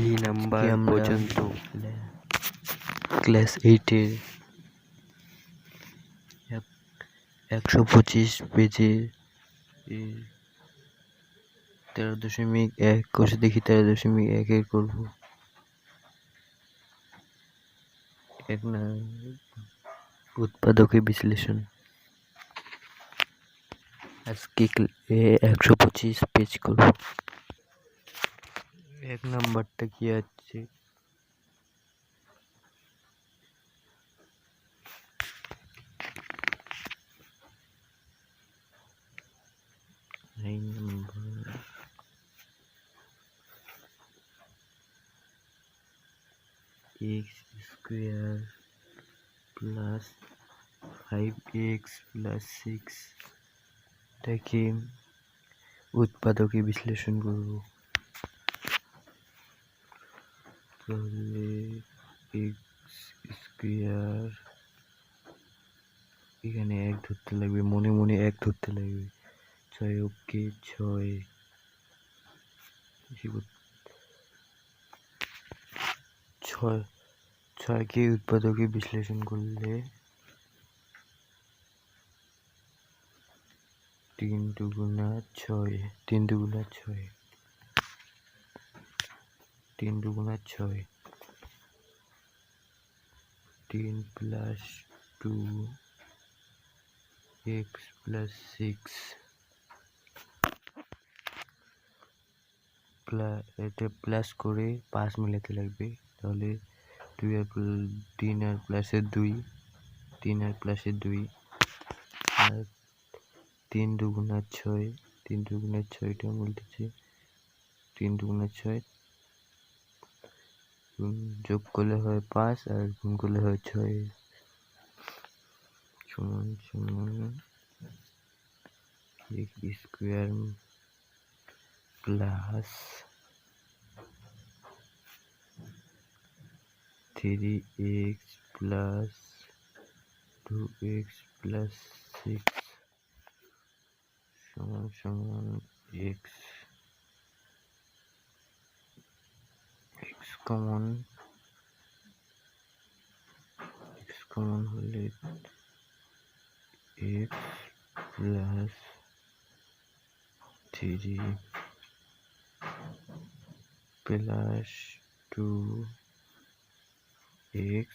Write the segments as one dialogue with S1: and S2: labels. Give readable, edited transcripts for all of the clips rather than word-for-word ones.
S1: এই নাম্বার
S2: আমরা
S1: পর্যন্ত ক্লাস 8-এর 125 পেজে 13.1 কোষে দেখি 13.1 এর করবো। উৎপাদকের বিশ্লেষণ। আজকে 125 পেজ করব। 1 নাম্বারটা কি আছে? x square plus 5x plus 6 টাকে উৎপাদকে বিশ্লেষণ করব। তাহলে x স্কয়ার, এখানে 1 ধরতে লাগবে, মনে মনে 1 ধরতে লাগবে। 6 কে 6 কে উৎপাদকে বিশ্লেষণ করলে 3 দুগুণা 6, 3 দুগুণা 6, 3 দুগুণা 6, 3 প্লাস 2 x প্লাস 6 এটা প্লাস করে 5 মিলাতে লাগবে। তাহলে 3 আর প্লাসে 2, 3 আর প্লাসে 2, আর 3 দুগুণা 6, 3 দুগুণা 6টা বলতেছে 3 দুগুণা 6, যোগ করলে হয় 5 আর গুণ করলে হয় 6, সমান সমান x square plus 3x plus 2x plus 6 সমান সমান x কমন হলে x plus 3 plus 2x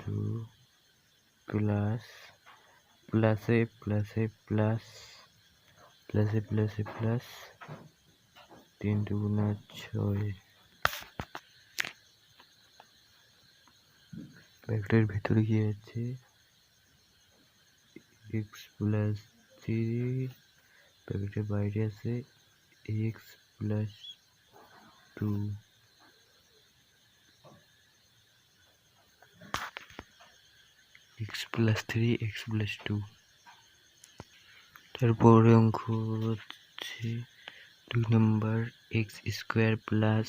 S1: 2 plus প্লাসে প্লাসে প্লাস প্লাসে প্লাসে প্লাস 3 দুগুণা 6, ব্র্যাকেটের ভিতরে কি আছে x প্লাস 3, ব্র্যাকেটের বাইরে আছে x plus 2, x plus 3, x plus 2। তারপরে অঙ্ক হচ্ছে 2 নম্বর x square plus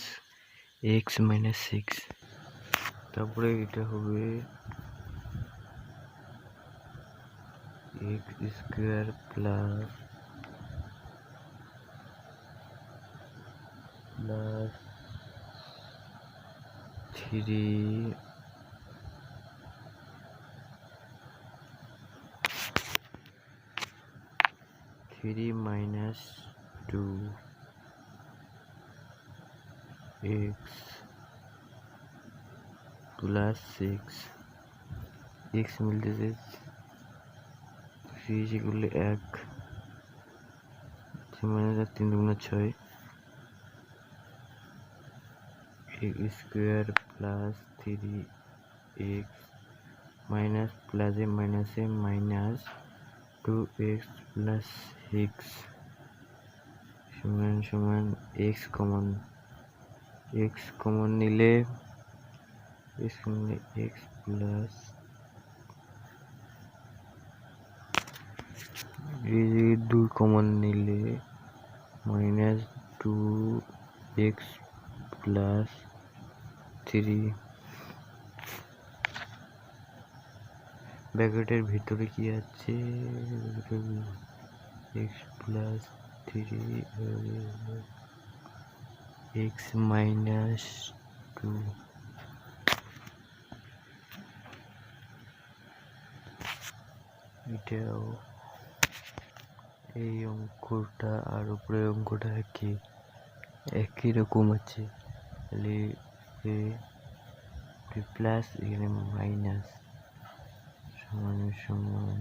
S1: x minus 6। তারপরে এটা হবে x square plus 3 minus 2x plus 6, x মিলতেছে 3 করলে 1, 3 দুগুণা 6, x square plus 3x minus প্লাসে মাইনাসে মাইনাস 2x প্লাস 6 সমান সমান x কমন নিলে x প্লাস 2 কমন নিলে মাইনাস 2x প্লাস 3, ব্র্যাকেটের ভিতরে কি আছে x প্লাস 3 x minus 2 এটাও এই অঙ্কটা আর উপরের অঙ্কটা একই রকম আছে, তাহলে প্লাস এখানে মাইনাস সমান সমান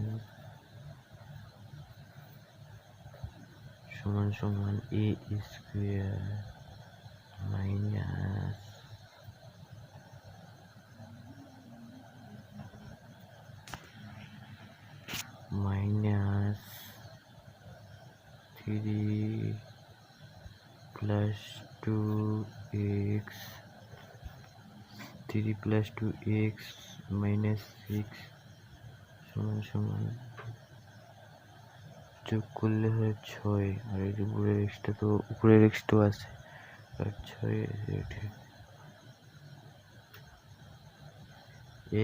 S1: সমান সমান a square minus minus 3 plus 2x 3 plus 2x minus 6 সমান সমান যোগ করলে হয় 6 আর এই উপরের x তো আছে আর 6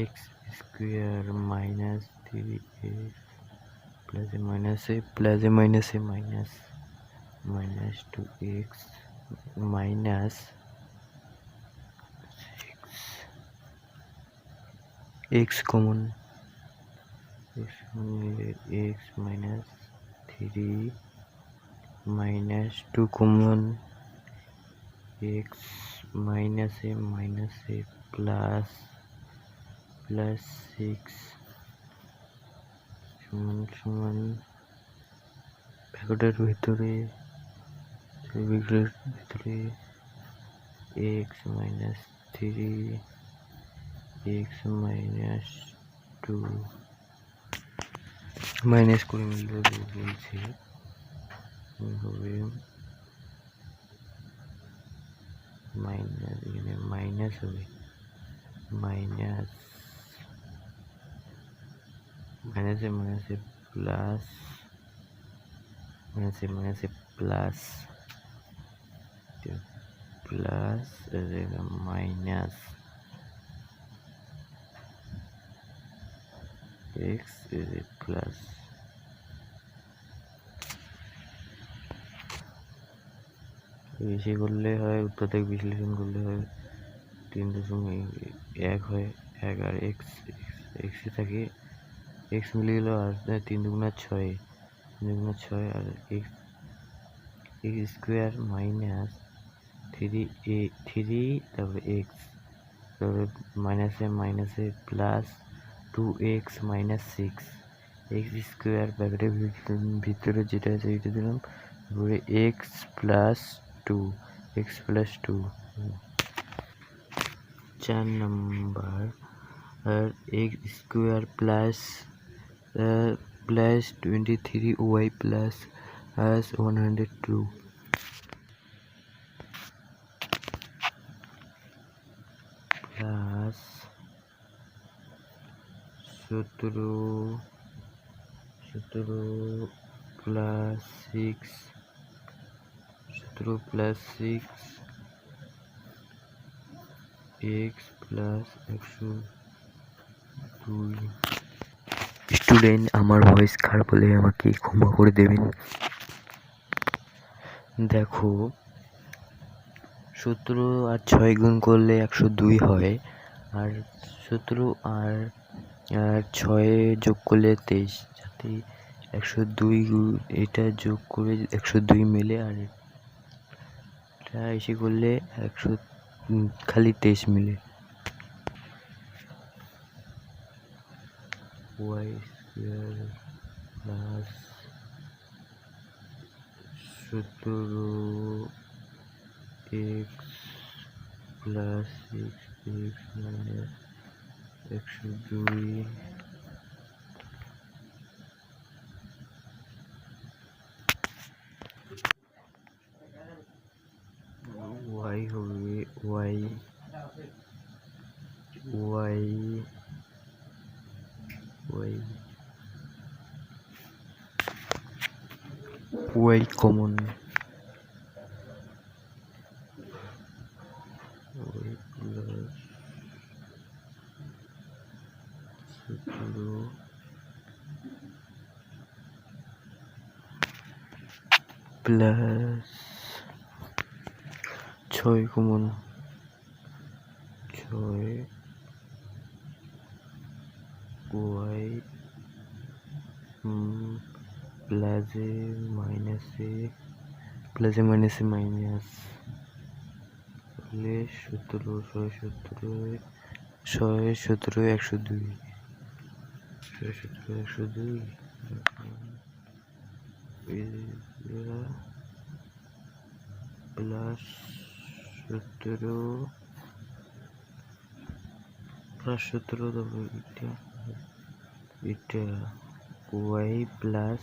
S1: x square minus 3x plus এ minus minus 2x minus 6 x common x minus 3 minus 2 common x minus a plus 6 সমান সমান ব্র্যাকেটের ভিতরে x minus 3 x minus 2 minus করে মিলবে বলছি হবে মাইনাস, এখানে মাইনাস হবে মাইনাসে plus plus minus x plus বেশি করলে হয় উৎপাদক বিশ্লেষণ করলে হয় 3.1 হয় 1 আর x থাকে x মিলে গেল আর 3 দুগুণা 6 আর x স্কোয়ার মাইনাস 3 তারপরে x তারপরে মাইনাসে plus 2x minus 6 x square ব্র্যাকেটের ভিতরে যেটা আছে এটা দিলাম, তারপরে x plus 2 4 নম্বর আর x square plus 23y plus 102 plus 17 plus 6 x plus 102 student, আমার ভয়েস খারাপ হলে আমাকে ক্ষমা করে দেবেন। দেখো 17 আর 6 গুণ করলে 102 হয়, আর 17 আর 6 যোগ করলে 23, যাতে 102 এটা যোগ করে 102 মিলে, আর এটা এসে করলে 100 খালি 23 মিলে। y square plus 17 x plus 6x minus 102 y হবে y common plus 6 common 6 y প্লাসে মাইনাসে মাইনাস হলে 17 102 প্লাস 17 তারপর এটা y প্লাস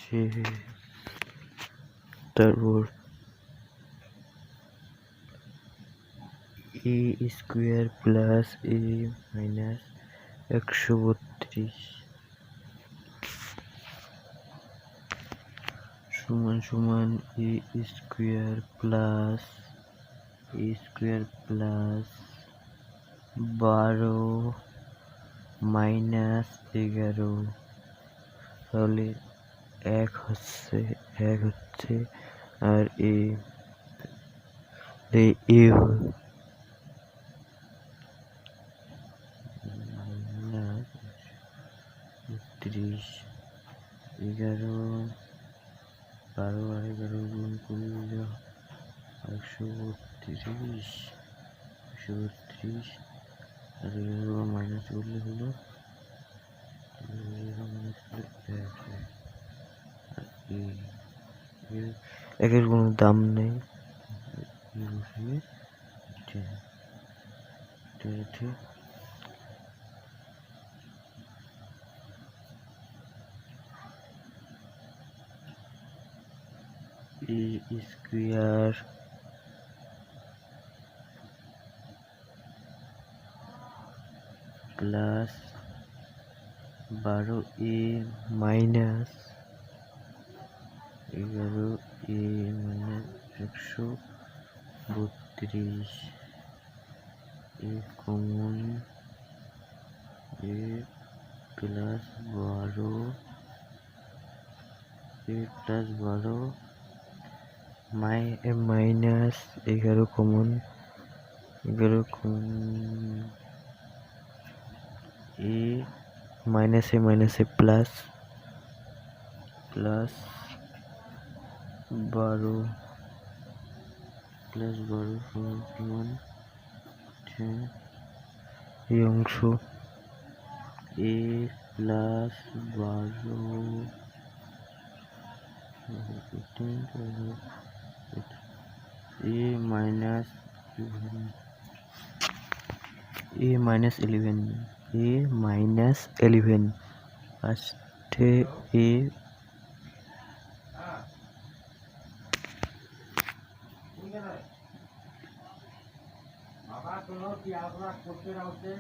S1: 6 তারপর a square plus a minus 132 সমান a স্কোয়ার প্লাস 12 মাইনাস 11 তাহলে 1 হচ্ছে আর a মাইনাস 11 12 আর 11 গুণ করলে 132 আর 11 মাইনাস করলে হলো একের কোনো দাম নেই a square plus 12a minus 11a minus 132 a common a plus 12 minus 11 common a মাইনাসে প্লাস 12 সমান এই অংশ a প্লাস 12 a মাইনাস 11 ফার্স্টে a বাবা তোমরা কি আপনারা করতে রাখতে